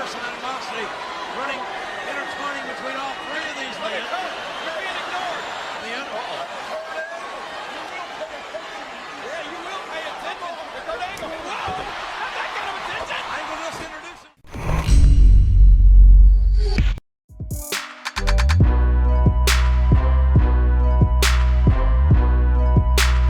some animosity running, intertwining between all three of these men. You're being ignored. Yeah, you will pay attention to Kurt Angle. Whoa! Not that kind of attention! Angle just introduced him.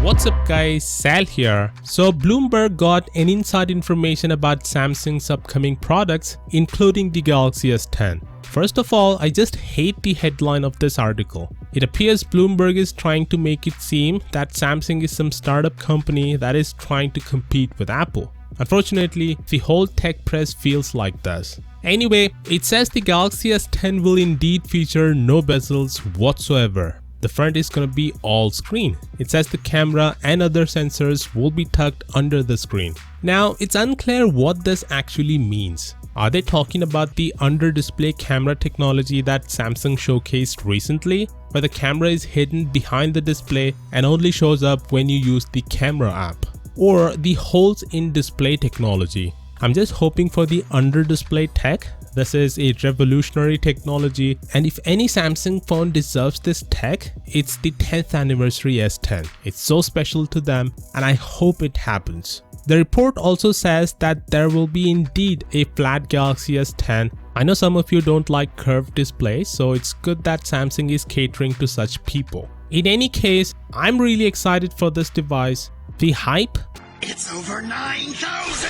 What's up guys, Sal here. So Bloomberg got an inside information about Samsung's upcoming products, including the Galaxy S10. First of all, I just hate the headline of this article. It appears Bloomberg is trying to make it seem that Samsung is some startup company that is trying to compete with Apple. Unfortunately, the whole tech press feels like this. Anyway, it says the Galaxy S10 will indeed feature no bezels whatsoever. The front is going to be all screen. It says the camera and other sensors will be tucked under the screen. Now, it's unclear what this actually means. Are they talking about the under-display camera technology that Samsung showcased recently, where the camera is hidden behind the display and only shows up when you use the camera app? Or the holes in display technology? I'm just hoping for the under-display tech. This is a revolutionary technology, and if any Samsung phone deserves this tech, it's the 10th anniversary S10. It's so special to them, and I hope it happens. The report also says that there will be indeed a flat Galaxy S10. I know some of you don't like curved displays, so it's good that Samsung is catering to such people. In any case, I'm really excited for this device. The hype? It's over 9,000!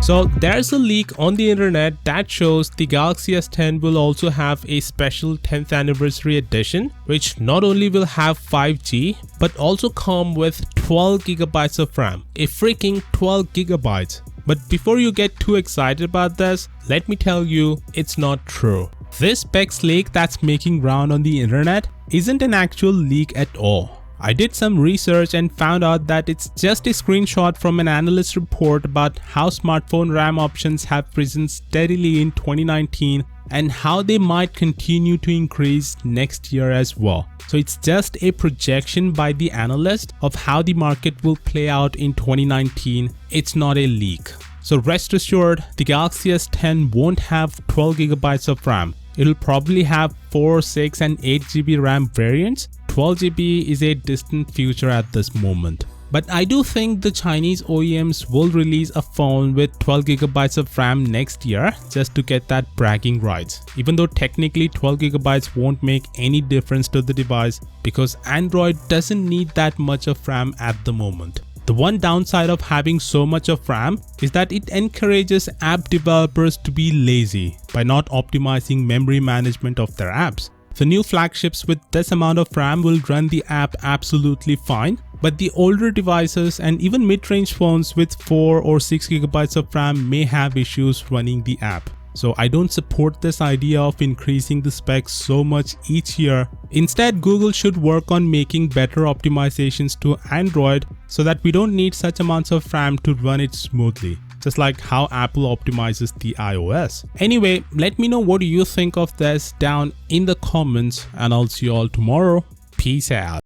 So there's a leak on the internet that shows the Galaxy S10 will also have a special 10th anniversary edition, which not only will have 5G but also come with 12GB of RAM. A freaking 12GB. But before you get too excited about this, let me tell you, it's not true. This specs leak that's making round on the internet isn't an actual leak at all. I did some research and found out that it's just a screenshot from an analyst report about how smartphone RAM options have risen steadily in 2019 and how they might continue to increase next year as well. So it's just a projection by the analyst of how the market will play out in 2019. It's not a leak. So rest assured, the Galaxy S10 won't have 12GB of RAM. It'll probably have 4, 6 and 8GB RAM variants. 12GB is a distant future at this moment. But I do think the Chinese OEMs will release a phone with 12GB of RAM next year just to get that bragging rights. Even though technically 12GB won't make any difference to the device because Android doesn't need that much of RAM at the moment. The one downside of having so much of RAM is that it encourages app developers to be lazy by not optimizing memory management of their apps. The new flagships with this amount of RAM will run the app absolutely fine, but the older devices and even mid-range phones with 4 or 6GB of RAM may have issues running the app. So I don't support this idea of increasing the specs so much each year. Instead, Google should work on making better optimizations to Android so that we don't need such amounts of RAM to run it smoothly, just like how Apple optimizes the iOS. Anyway, let me know what you think of this down in the comments, and I'll see you all tomorrow. Peace out.